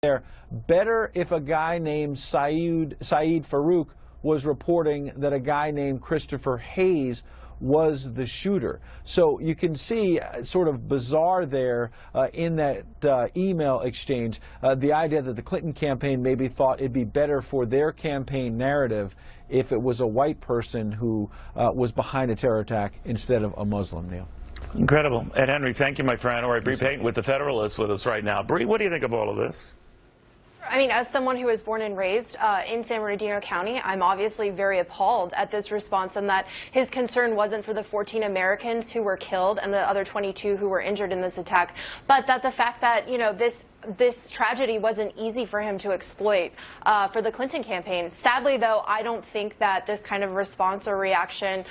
there. Better if a guy named Saeed Farouk was reporting that a guy named Christopher Hayes was the shooter. So you can see sort of bizarre there in that email exchange, the idea that the Clinton campaign maybe thought it'd be better for their campaign narrative if it was a white person who was behind a terror attack instead of a Muslim, Neil. Incredible. Ed Henry, thank you, my friend. All right, Bre Payton with the Federalist with us right now. Bre, what do you think of all of this? I mean, as someone who was born and raised in San Bernardino County, I'm obviously very appalled at this response, and that his concern wasn't for the 14 Americans who were killed and the other 22 who were injured in this attack, but that the fact that, you know, this tragedy wasn't easy for him to exploit for the Clinton campaign. Sadly, though, I don't think that this kind of response or reaction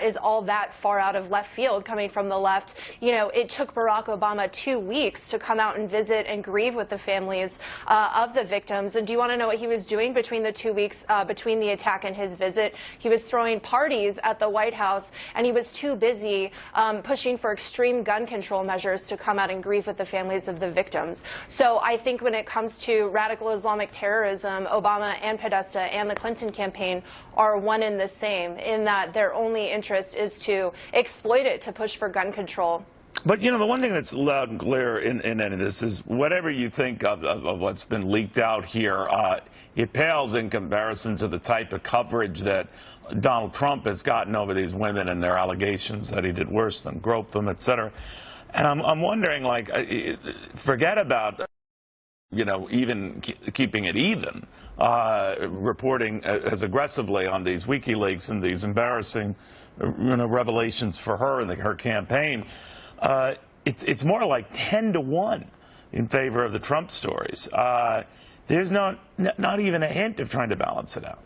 is all that far out of left field coming from the left. You know, it took Barack Obama 2 weeks to come out and visit and grieve with the families of the victims. And do you want to know what he was doing between the 2 weeks between the attack and his visit? He was throwing parties at the White House, and he was too busy pushing for extreme gun control measures to come out and grieve with the families of the victims. So I think when it comes to radical Islamic terrorism, Obama and Podesta and the Clinton campaign are one and the same, in that their only interest is to exploit it to push for gun control. But, you know, the one thing that's loud and clear in any of this is whatever you think of what's been leaked out here, it pales in comparison to the type of coverage that Donald Trump has gotten over these women and their allegations that he did worse than grope them, et cetera. And I'm wondering, like, forget about, you know, even keeping it even, reporting as aggressively on these WikiLeaks and these embarrassing, you know, revelations for her and her campaign. It's more like 10 to 1 in favor of the Trump stories. There's not even a hint of trying to balance it out.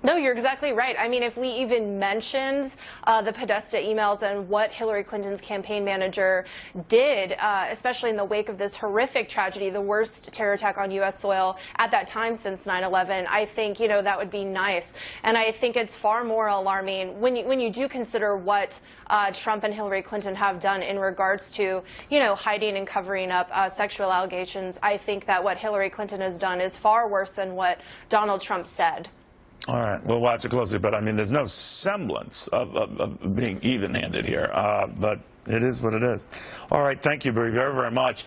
No, you're exactly right. I mean, if we even mentioned the Podesta emails and what Hillary Clinton's campaign manager did, especially in the wake of this horrific tragedy, the worst terror attack on U.S. soil at that time since 9/11, I think, you know, that would be nice. And I think it's far more alarming when you do consider what Trump and Hillary Clinton have done in regards to, you know, hiding and covering up sexual allegations. I think that what Hillary Clinton has done is far worse than what Donald Trump said. All right, we'll watch it closely, but I mean, there's no semblance of being even-handed here, but it is what it is. All right, thank you very, very much.